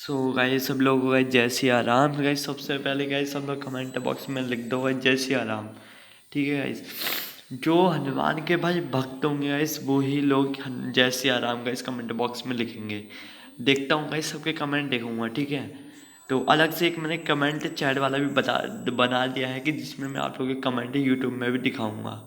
Guys सब लोग हो गए जय सिया राम। गाइस सबसे पहले गाइस सब लोग कमेंट बॉक्स में लिख दो जय सिया राम। ठीक है गाइस, जो हनुमान के भाई भक्त होंगे गाइस वो ही लोग जय Siya Ram guys comment box में लिखेंगे। देखता हूँ गाइस सबके कमेंट देखूंगा। ठीक है, तो अलग से एक मैंने कमेंट चैट वाला भी बना दिया है कि जिसमें मैं आप लोगों के कमेंट यूट्यूब में भी दिखाऊंगा।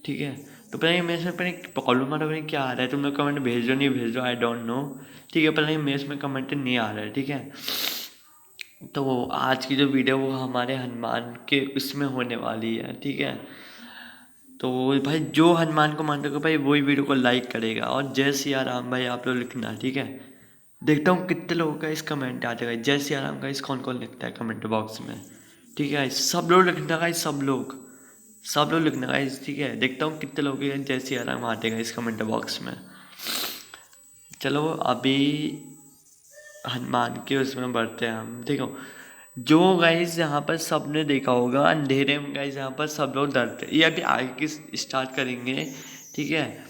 ठीक है, तो पहले मेरे से पहले प्रॉब्लम आ रहा है क्या आ रहा है, तुम लोग कमेंट भेज रहे हो नहीं भेज रहे हो आई डोंट नो। ठीक है, पहले मेरे इसमें कमेंट नहीं आ रहा है। ठीक है, तो आज की जो वीडियो वो हमारे हनुमान के उसमें होने वाली है। ठीक है, तो भाई जो हनुमान को मानते हो भाई वही वीडियो को लाइक करेगा और जय सिया राम भाई आप लोग लिखना। ठीक है, देखता हूँ कितने लोगों का इस कमेंट आ जाएगा जय सिया राम का इस कौन कौन लिखता है कमेंट बॉक्स में। ठीक है, सब लोग लिखना गाइस, सब लोग लिखना गाइस। ठीक है, देखता हूँ कितने लोग जय सिया राम आतेगा इस कमेंट बॉक्स में। चलो अभी हनुमान के उसमें बढ़ते हैं हम। देखो जो गाइस यहाँ पर सबने देखा होगा अंधेरे में गाइस यहाँ पर सब लोग डरते ये अभी आगे की स्टार्ट करेंगे। ठीक है,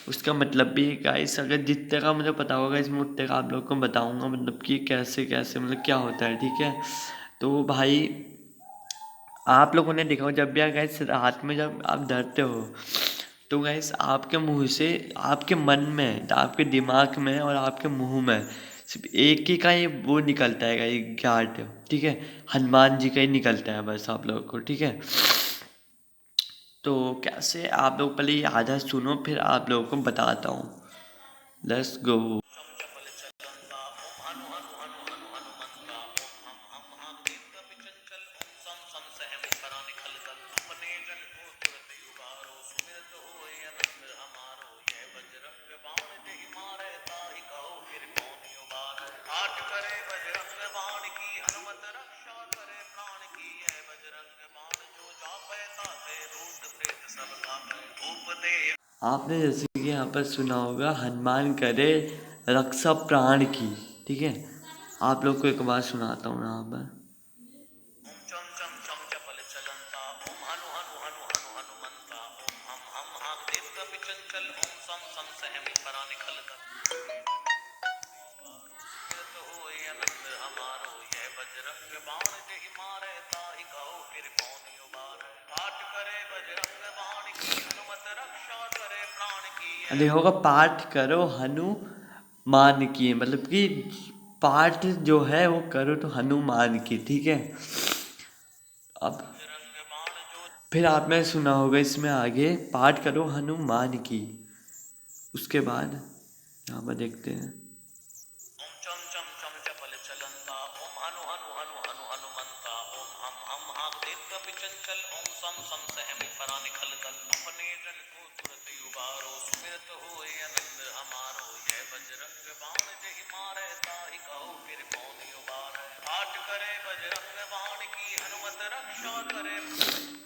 उसका मतलब भी गाइस अगर जितने का मुझे पता होगा इसमें उतने का आप लोग को बताऊंगा, मतलब कि कैसे कैसे मतलब क्या होता है। ठीक है, तो भाई आप लोगों ने देखा हो जब भी गाइस रात में जब आप डरते हो तो गैस आपके मुंह से आपके मन में आपके दिमाग में और आपके मुंह में सिर्फ एक ही का ये वो निकलता है ये गार्ड। ठीक है, हनुमान जी का ही निकलता है बस आप लोगों को। ठीक है, तो कैसे आप लोग पहले ये आधा सुनो फिर आप लोगों को बताता हूँ। Let's go. आपने जैसे कि यहाँ पर सुना होगा हनुमान करे रक्षा प्राण की। ठीक है, आप लोग को एक बार सुनाता हूँ यहाँ पर। अरे होगा पाठ करो हनुमान की, मतलब कि पाठ जो है वो करो तो हनुमान की। ठीक है, अब फिर आपने सुना होगा इसमें आगे पाठ करो हनुमान की। उसके बाद यहाँ पर देखते हैं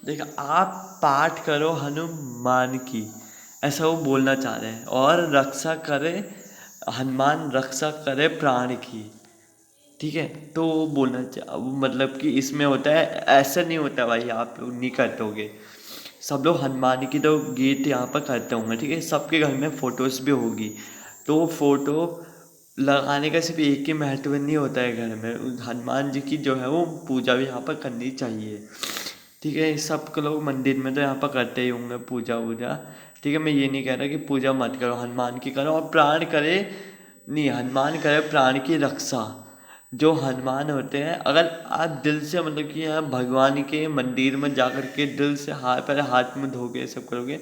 देखा आप पाठ करो हनुमान की ऐसा वो बोलना चाह रहे हैं, और रक्षा करे हनुमान रक्षा करे प्राण की। ठीक है, तो वो बोलना मतलब कि इसमें होता है ऐसा नहीं होता भाई आप लोग नहीं करते होगे। सब लोग हनुमान की तो गीत यहाँ पर करते होंगे। ठीक है, सबके घर में फ़ोटोज़ भी होगी, तो फोटो लगाने का सिर्फ एक ही महत्व नहीं होता है घर में, हनुमान जी की जो है वो पूजा भी यहाँ पर करनी चाहिए। ठीक है, सब लोग मंदिर में तो यहाँ पर करते ही होंगे पूजा वूजा। ठीक है, मैं ये नहीं कह रहा कि पूजा मत करो, हनुमान की करो और प्राण करे नहीं, हनुमान करे प्राण की रक्षा। जो हनुमान होते हैं अगर आप दिल से मतलब कि यहाँ भगवान के मंदिर में जा कर के दिल से हाथ पहले हाथ में धोगे सब करोगे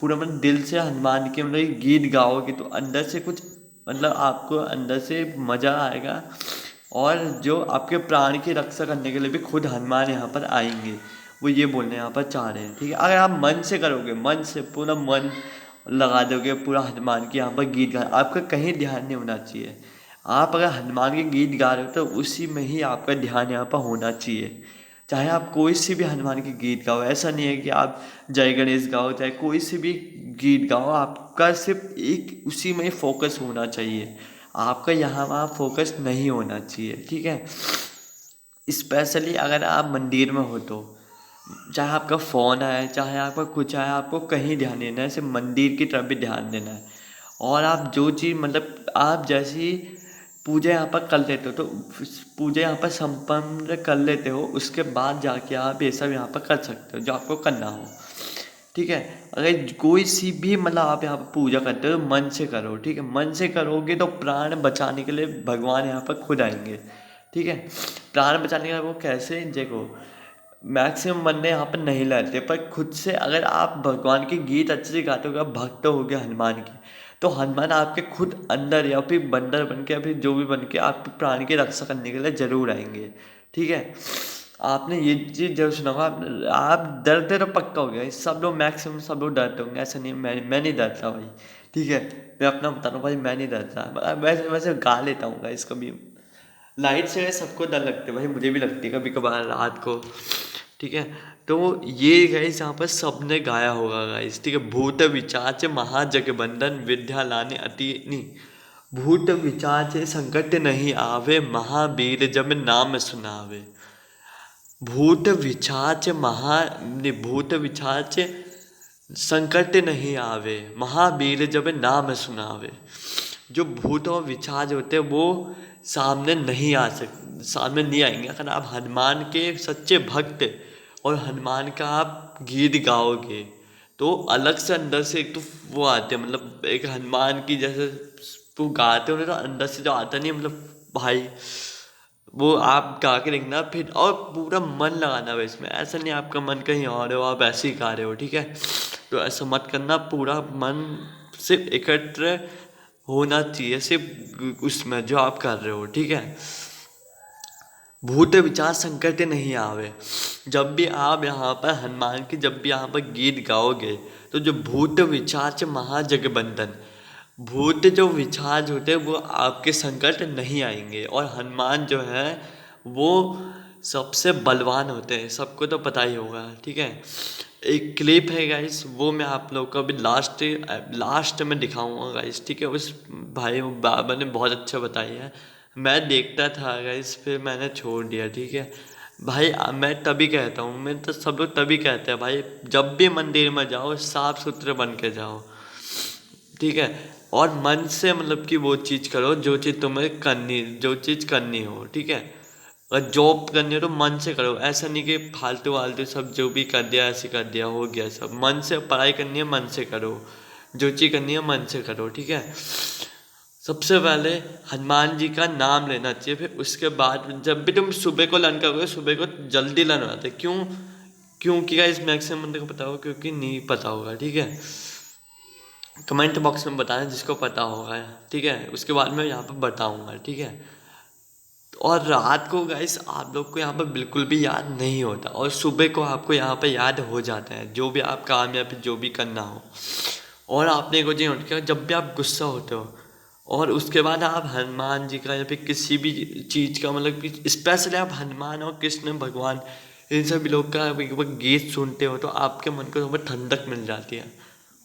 पूरा मतलब दिल से हनुमान के मतलब गीत गाओगे तो अंदर से कुछ मतलब आपको अंदर से मज़ा आएगा, और जो आपके प्राण की रक्षा करने के लिए भी खुद हनुमान यहाँ पर आएंगे। वो ये बोलने यहाँ पर चाह रहे हैं। ठीक है, अगर आप मन से करोगे, मन से पूरा मन लगा दोगे पूरा हनुमान की यहाँ पर गीत गा, आपका कहीं ध्यान नहीं होना चाहिए। आप अगर हनुमान के गीत गा रहे हो तो उसी में ही आपका ध्यान यहाँ पर होना चाहिए। चाहे आप कोई सी भी हनुमान के गीत गाओ, ऐसा नहीं है कि आप जय गणेश गाओ, चाहे कोई सी भी गीत गाओ, आपका सिर्फ एक उसी में ही फोकस होना चाहिए, आपका यहाँ वहाँ फोकस नहीं होना चाहिए। ठीक है, स्पेशली अगर आप मंदिर में हो तो चाहे आपका फ़ोन है चाहे आपका कुछ है, आपको कहीं ध्यान देना है, सिर्फ मंदिर की तरफ भी ध्यान देना है। और आप जो चीज़ मतलब आप जैसी पूजा यहाँ पर कर लेते हो तो पूजा यहाँ पर संपन्न कर लेते हो, उसके बाद जाके आप ये सब यहाँ पर कर सकते हो जो आपको करना हो। ठीक है, अगर कोई सी भी मतलब आप यहाँ पर पूजा करते हो मन से करो। ठीक है, मन से करोगे तो प्राण बचाने के लिए भगवान यहाँ पर खुद आएंगे। ठीक है, प्राण बचाने का वो कैसे, देखो मैक्सिमम बंदे यहाँ पर नहीं लाते, पर खुद से अगर आप भगवान के गीत अच्छे से गाते हो, भक्त हो गए हनुमान के, तो हनुमान आपके खुद अंदर या फिर बंदर बन के या फिर जो भी बन के आपके प्राण की रक्षा करने के लिए जरूर आएंगे। ठीक है, आपने ये चीज़ जरूर सुना होगा। आप डरते तो पक्का हो गया, सब लोग मैक्सिमम सब लोग डरते होंगे, ऐसा नहीं, मैं नहीं डरता भाई। ठीक है, मैं अपना बता रहा हूँ भाई, मैं नहीं डरता, वैसे वैसे गा लेता हूँ गाइस कभी। लाइट से सबको डर लगती है भाई, मुझे भी लगती है कभी कभार रात को। ठीक है, तो ये गाइस यहाँ पर सबने गाया होगा गाइस। ठीक है, भूत विचार महाजग बंधन विद्या लाने अति नहीं, भूत विचार संकट नहीं आवे महावीर जब नाम सुनावे। भूत विचार भूत विचार संकट नहीं आवे महावीर जब नाम सुनावे। जो भूत और विचार होते हैं वो सामने नहीं आ सकते, सामने नहीं आएंगे अगर आप हनुमान के सच्चे भक्त और हनुमान का आप गीत गाओगे तो अलग से अंदर से एक तो वो आते हैं, मतलब एक हनुमान की जैसे वो गाते हो तो अंदर से जो आता नहीं मतलब भाई, वो आप गा के देखना फिर, और पूरा मन लगाना है इसमें, ऐसा नहीं आपका मन कहीं और हो आप ऐसे ही गा रहे हो। ठीक है, तो ऐसा मत करना, पूरा मन सिर्फ एकत्र होना चाहिए सिर्फ उसमें जो आप कर रहे हो। ठीक है, भूत विचार संकट नहीं आवे। जब भी आप यहाँ पर हनुमान की जब भी यहाँ पर गीत गाओगे तो जो भूत विचार से महाजगबंधन, भूत जो विचार होते हैं वो आपके संकट नहीं आएंगे। और हनुमान जो है वो सबसे बलवान होते हैं, सबको तो पता ही होगा। ठीक है, एक क्लिप है गाइस, वो मैं आप लोग को अभी लास्ट में दिखाऊंगा गाइस। ठीक है, उस भाई बाबा ने बहुत अच्छा बताया है, मैं देखता था गाइस फिर मैंने छोड़ दिया। ठीक है भाई, मैं तभी कहता हूँ, मैं तो सब लोग तभी कहते हैं भाई, जब भी मंदिर में जाओ साफ सुथरे बन के जाओ। ठीक है, और मन से मतलब कि वो चीज़ करो जो चीज़ तुम्हें करनी, जो चीज़ करनी हो। ठीक है, अगर जॉब करनी हो तो मन से करो, ऐसा नहीं कि फालतू वालतू सब जो भी कर दिया ऐसे कर दिया हो गया सब। मन से पढ़ाई करनी है मन से करो, जो चीज़ करनी है मन से करो। ठीक है, सबसे पहले हनुमान जी का नाम लेना चाहिए, फिर उसके बाद जब भी तुम सुबह को लर्न करोगे, सुबह को जल्दी लर्न होता है। क्यों? क्योंकि गाइस मैक्सिमम बंदे को पता होगा, क्योंकि नहीं पता होगा। ठीक है, कमेंट बॉक्स में बताना जिसको पता होगा। ठीक है, उसके बाद मैं यहाँ पर बताऊँगा। ठीक है, और रात को गाइस आप लोग को यहाँ पर बिल्कुल भी याद नहीं होता, और सुबह को आपको यहाँ पर याद हो जाता है जो भी आप काम या फिर जो भी करना हो। और आपने को जी नोट किया, जब भी आप गुस्सा होते हो और उसके बाद आप हनुमान जी का या फिर किसी भी चीज़ का मतलब कि स्पेशली आप हनुमान और कृष्ण भगवान इन सभी लोग का गीत सुनते हो तो आपके मन को बहुत ठंडक मिल जाती है।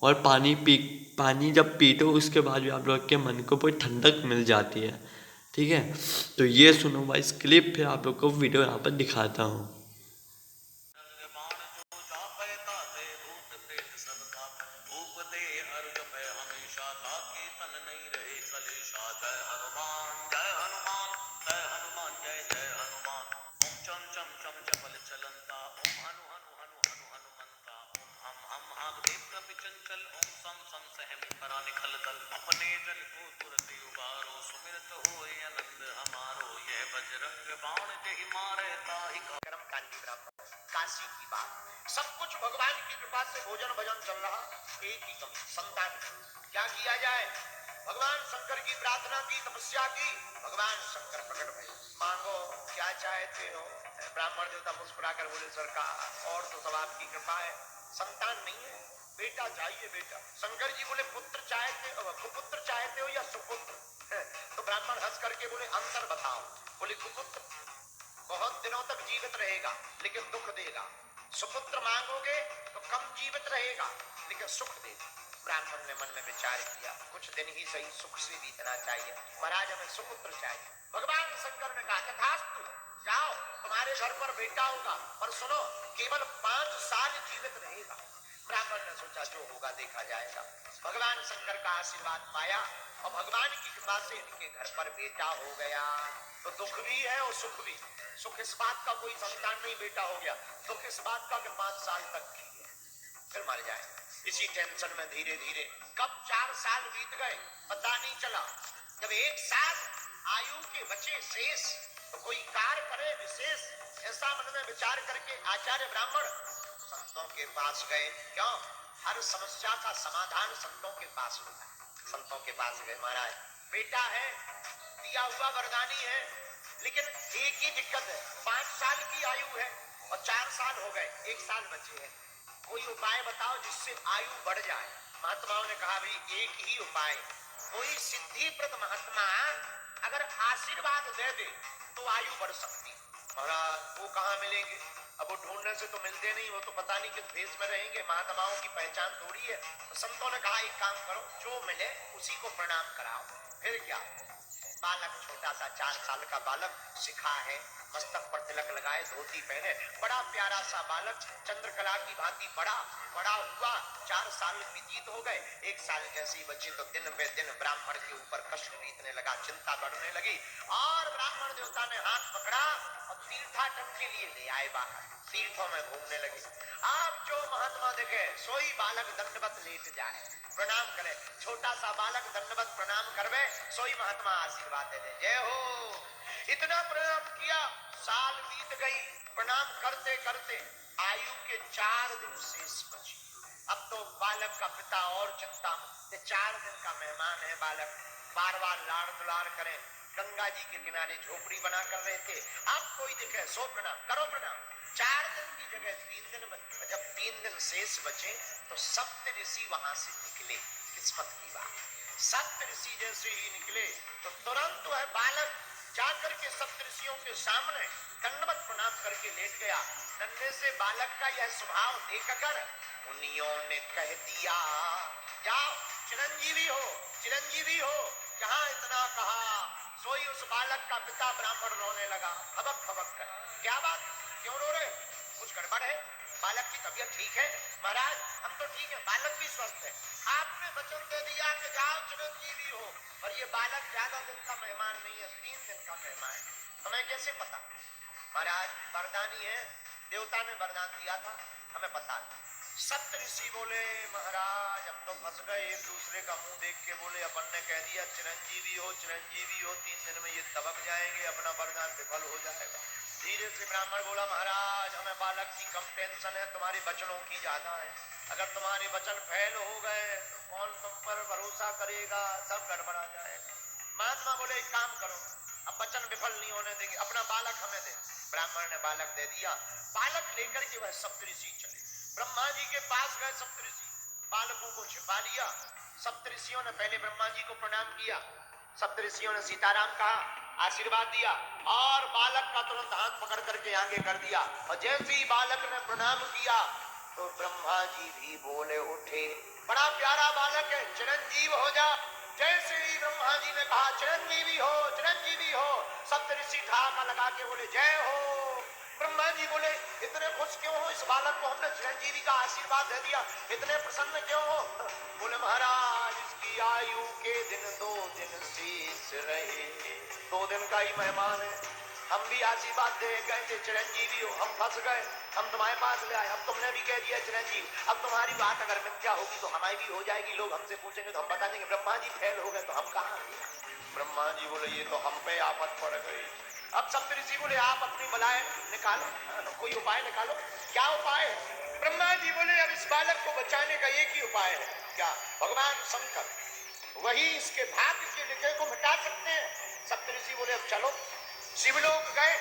और पानी जब पीते हो उसके बाद भी आप लोग के मन को बहुत ठंडक मिल जाती है। ठीक है, तो ये सुनो भाई, इस क्लिप फिर आप लोग को वीडियो यहाँ पर दिखाता हूँ। चंचल ओम सम सम सहमी परा निखल दल अपने जन को तुरत उबारो सुमिरत होए आनंद हमारो यह बजरंग बाण जहि मारे ताहि कर्म कांडी ब्राह्मण काशी की बात। सब कुछ भगवान की कृपा से भोजन भजन चल रहा, एक ही कमी संतान। क्या किया जाए? भगवान शंकर की प्रार्थना की, तपस्या की, भगवान शंकर प्रकट भये। मांगो क्या चाहते हो? ब्राह्मण देवता मुस्कुराकर बोले सरकार और तो सब आपकी कृपा है, संतान नहीं है, बेटा चाहिए बेटा। शंकर जी बोले पुत्र चाहते हो, कुपुत्र चाहते हो या सुपुत्र? तो ब्राह्मण हंस करके बोले अंतर बताओ। बोले कुपुत्र बहुत दिनों तक जीवित रहेगा लेकिन दुख देगा, सुपुत्र मांगोगे तो कम जीवित रहेगा लेकिन सुख देगा। ब्राह्मण ने मन में विचार किया, कुछ दिन ही सही सुख से बीतना चाहिए, महाराज हमें सुपुत्र चाहिए। भगवान शंकर ने कहा तथास्तु, जाओ तुम्हारे घर पर बेटा होगा, पर सुनो केवल 5 साल जीवित रहेगा। ब्राह्मण ने सोचा जो होगा देखा जाएगा। भगवान शंकर का आशीर्वाद पाया, और भगवान की कृपा से इनके घर पर बेटा हो गया। तो दुख भी है और सुख भी। सुख इस बात का कोई संतान नहीं बेटा हो गया, दुख इस बात का कि 5 साल तक फिर मर जाए। इसी टेंशन में धीरे धीरे कब 4 साल बीत गए पता नहीं चला। जब 1 साल आयु के बचे शेष तो कोई कार्य करे विशेष, ऐसा मन में विचार करके आचार्य ब्राह्मण संतों के पास गए। क्यों? हर समस्या का समाधान संतों के पास होता है। संतों के पास गए, महाराज बेटा है, दिया हुआ वरदानी है, लेकिन एक ही दिक्कत है, 5 साल की आयु है और 4 साल हो गए, 1 साल बचे हैं, कोई उपाय बताओ जिससे आयु बढ़ जाए। महात्माओं ने कहा भाई एक ही उपाय, कोई सिद्धिप्रद महात्मा अगर आशीर्वाद दे दे तो आयु बढ़ सकती। महाराज वो कहाँ मिलेंगे? अब वो ढूंढने से तो मिलते नहीं, वो तो पता नहीं किस भेष में रहेंगे, महात्माओं की पहचान थोड़ी है। तो संतों ने कहा एक काम करो, जो मिले उसी को प्रणाम कराओ। फिर क्या? बालक छोटा सा 4 साल का बालक सिखा है, मस्तक पर तिलक लगाए, धोती पहने, बड़ा प्यारा सा बालक, चंद्रकला की भांति बड़ा बड़ा हुआ। 4 साल बीत हो गए, 1 साल जैसे ही बचे तो दिन पे दिन ब्राह्मण के ऊपर कष्ट बीतने लगा, चिंता बढ़ने लगी। और ब्राह्मण देवता ने हाथ पकड़ा और तीर्थाटन के लिए ले आए बाहर, तीर्थों में घूमने लगे। आप जो महात्मा देखे सोई बालक दंडवत लेट जाए, प्रणाम करे, छोटा सा बालक दंडवत प्रणाम करवे, सोई महात्मा आशीर्वाद दे दे, जय हो। इतना प्रणाम किया, साल बीत गई, प्रणाम करते करते आयु के 4 दिन शेष बचे। अब तो बालक का पिता और चिंता में, 4 दिन का मेहमान है बालक, बार बार लाड़ दुलार करें, गंगा जी के किनारे झोपड़ी बना कर रहे थे। अब कोई दिखे सो प्रणाम करो, प्रणाम। 4 दिन की जगह 3 दिन बचे। जब 3 दिन शेष बचे तो सप्त ऋषि वहां से निकले। किस्मत की बात, सप्त ऋषि जैसे ही निकले तो तुरंत वह बालक जाकर के सप्त ऋषियों के सामने दंडवत प्रणाम करके लेट गया। नन्हे से बालक का यह स्वभाव देखकर मुनियों ने कह दिया, जाओ चिरंजीवी हो, चिरंजीवी हो। जहां इतना कहा सोई उस बालक का पिता ब्राह्मण रोने लगा, खबक खबक कर। क्या बात, क्यों रो रहे? कुछ गड़बड़ है? बालक की तबीयत ठीक है? महाराज हम तो ठीक है, बालक भी स्वस्थ है। आपने वचन दे दिया कि जाओ चिरंजीवी हो, और ये बालक ज्यादा दिन का मेहमान नहीं है, 3 दिन का मेहमान है। हमें कैसे पता? महाराज वरदानी है, देवता ने वरदान दिया था, हमें पता नहीं। सप्त ऋषि बोले महाराज अब तो फंस गए, एक दूसरे का मुंह देख के बोले अपन ने कह दिया चिरंजीवी हो, चिरंजीवी हो, 3 दिन में ये दबक जाएंगे, अपना वरदान विफल हो जाएगा। धीरे से ब्राह्मण बोला महाराज हमें बालक की कम टेंशन है, तुम्हारे वचनों की ज्यादा है। अगर तुम्हारे वचन फेल हो गए तो कौन तुम पर भरोसा करेगा, सब गड़बड़ा जाएगा। महात्मा बोले एक काम करो, अब वचन विफल नहीं होने देंगे, अपना बालक हमें दे। ब्राह्मण ने बालक दे दिया। बालक लेकर के वह सप्तऋषि चले, ब्रह्मा जी के पास गए सप्तऋषि, बालकों को छिपा लिया। सप्तऋषियों ने पहले ब्रह्मा जी को प्रणाम किया, सप्तऋषियों ने सीताराम कहा, आशीर्वाद दिया, और बालक का तुरंत हाथ पकड़ करके आगे कर दिया। और जैसे ही बालक ने प्रणाम किया तो ब्रह्मा जी भी बोले उठे, बड़ा प्यारा बालक है, चिरंजीव हो जा। जैसे ही ब्रह्मा जी ने कहा चिरंजीवी हो, चिरंजीवी हो, सप्तऋषि ठाका लगा के बोले जय हो। ब्रह्मा जी बोले इतने खुश क्यों हो, इस बालक को हमने चिरंजीवी का आशीर्वाद दे दिया, इतने प्रसन्न क्यों हो? बोले महाराज इसकी आयु के दिन 2 दिन शेष रहे, 2 दिन का ही मेहमान है, हम भी आशीर्वाद दे गए थे चिरंजीवी हो, हम फंस गए, हम तुम्हारे पास ले आए, अब तुमने भी कह दिया चिरंजीवी, अब तुम्हारी बात अगर मिथ्या होगी तो हमारी भी हो जाएगी, लोग हमसे पूछेंगे तो हम बता देंगे ब्रह्मा जी फेल हो गए तो हम कहाँ। ब्रह्मा जी बोले ये तो हम पे आफत पड़ गई। अब सप्तऋषि बोले आप अपनी बलाएं निकालो, कोई उपाय निकालो। क्या उपाय है? ब्रह्मा जी बोले अब इस बालक को बचाने का एक ही उपाय है। क्या? भगवान शंकर, वही इसके भाग्य के लिखे को मिटा सकते हैं। सप्तऋषि बोले अब चलो। शिवलोक गए,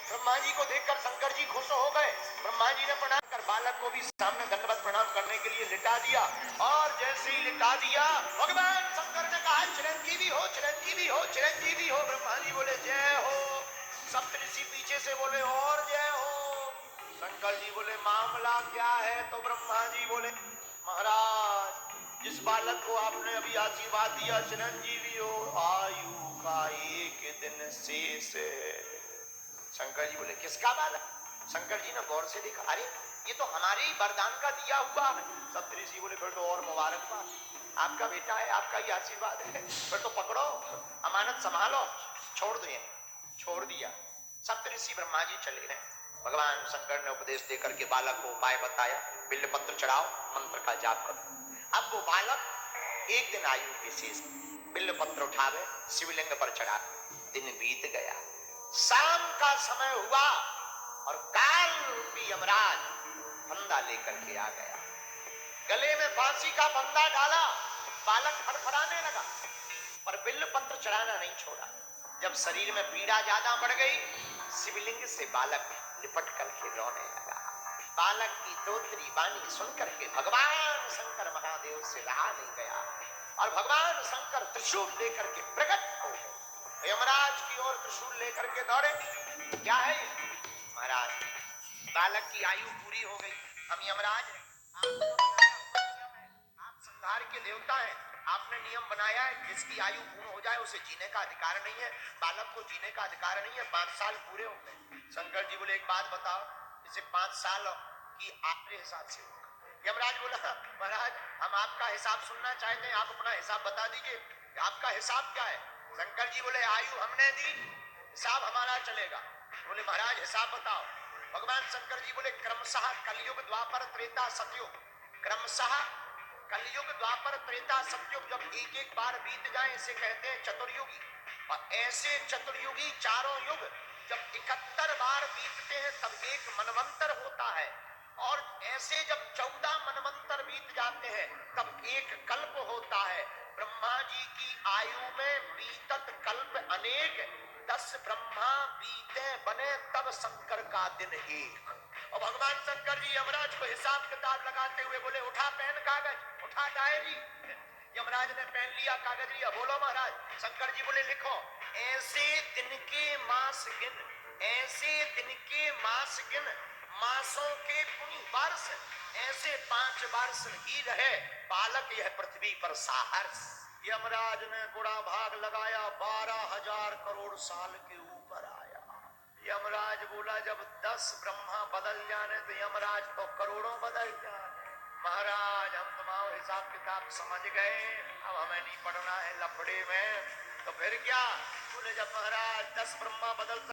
ब्रह्मा जी को देखकर शंकर जी खुश हो गए। ब्रह्मा जी ने प्रणाम कर बालक को भी सामने दंडवत प्रणाम करने के लिए लिटा दिया, और जैसे ही लिटा दिया भगवान शंकर ने कहा चिरंजीवी हो, चिरंजीवी हो, चिरंजीवी हो। ब्रह्मा जी बोले जय हो। सप्तऋषि पीछे से बोले और जय हो। शंकर जी बोले मामला क्या है? तो ब्रह्मा जी बोले महाराज जिस बालक को आपने अभी आशीर्वाद दिया चिरंजीवी हो, आयु का 1 दिन शेष है। शंकर जी बोले किसका बालक? शंकर जी ने गौर से देखा, अरे ये तो हमारे ही वरदान का दिया हुआ है। सप्तऋषि बोले फिर तो और मुबारकबाद, आपका बेटा है, आपका ही आशीर्वाद है, फिर तो पकड़ो, अमानत संभालो, छोड़ दो। छोड़ दिया। सप्तऋषि ब्रह्मा जी चले गए। भगवान शंकर ने उपदेश देकर के बालक को उपाय बताया, बिल्व पत्र चढ़ाओ, मंत्र का जाप करो। अब वो बालक एक दिन आयु विशेष बिल्व पत्र उठावे, शिवलिंग पर चढ़ा। दिन बीत गया, शाम का समय हुआ और काल रूपी यमराज फंदा लेकर के आ गया। गले में फांसी का फंदा डाला, बालक फड़फड़ाने लगा, पर बिल्व पत्र चढ़ाना नहीं छोड़ा। जब शरीर में पीड़ा ज्यादा बढ़ गई, शिवलिंग से बालक लिपट करके रोने लगा। बालक की दोत्री वाणी सुनकर के भगवान शंकर महादेव से रहा नहीं गया और भगवान शंकर त्रिशूल लेकर के प्रकट हो गए। यमराज की ओर त्रिशूल लेकर के दौड़े। क्या है ये? महाराज, बालक की आयु पूरी हो गई, हम यमराज हैं, आप संहार के देवता हैं, आपने नियम बनाया है जिसकी आयु पूर्ण हो जाए उसे जीने का अधिकार नहीं है, बालक को जीने का अधिकार नहीं है। 5 साल पूरे हो गए। शंकर जी बोले एक बात बताओ, इसे 5 साल की आपके हिसाब से होगा। यमराज बोला महाराज हम आपका हिसाब सुनना चाहते हैं, आप अपना हिसाब बता दीजिए, आपका हिसाब क्या है। शंकर जी बोले आयु हमने दी, हिसाब हमारा चलेगा। बोले महाराज हिसाब बताओ। भगवान शंकर जी बोले क्रमशः कलयुग द्वापर त्रेता सतयुग, क्रमशः कलयुग द्वापर त्रेता सतयुग जब एक एक बार बीत जाए इसे कहते हैं चतुर्युगी। और ऐसे चतुर्युगी चारों युग जब 71 बार बीतते हैं तब एक मनवंतर होता है। और ऐसे जब 14 मनवंतर बीत जाते हैं तब एक कल्प होता है। ब्रह्मा जी की आयु में बीतत कल्प अनेक, 10 ब्रह्मा बीते बने तब शंकर का दिन एक। और भगवान शंकर जी यमराज को हिसाब किताब लगाते हुए बोले उठा पेन कागज, उठा डायरी। यमराज ने पेन लिया, कागज लिया, बोलो महाराज। शंकर जी बोले लिखो, ऐसे दिन के मास गिन, ऐसे दिन के मास गिन, मासों के पुण्य वर्ष, ऐसे 5 वर्ष ही रहे बालक यह पृथ्वी पर साहर्ष। यमराज ने गुड़ा भाग लगाया, 12,000 करोड़ साल के ऊपर आया। यमराज बोला जब 10 ब्रह्मा बदल जाने तो यमराज तो करोड़ों बदल जाए। महाराज हम तुम्हारा हिसाब किताब समझ गए, अब हमें नहीं पढ़ना है लफड़े में। तो फिर क्या? बोले जब महाराज 10 ब्रह्मा बदल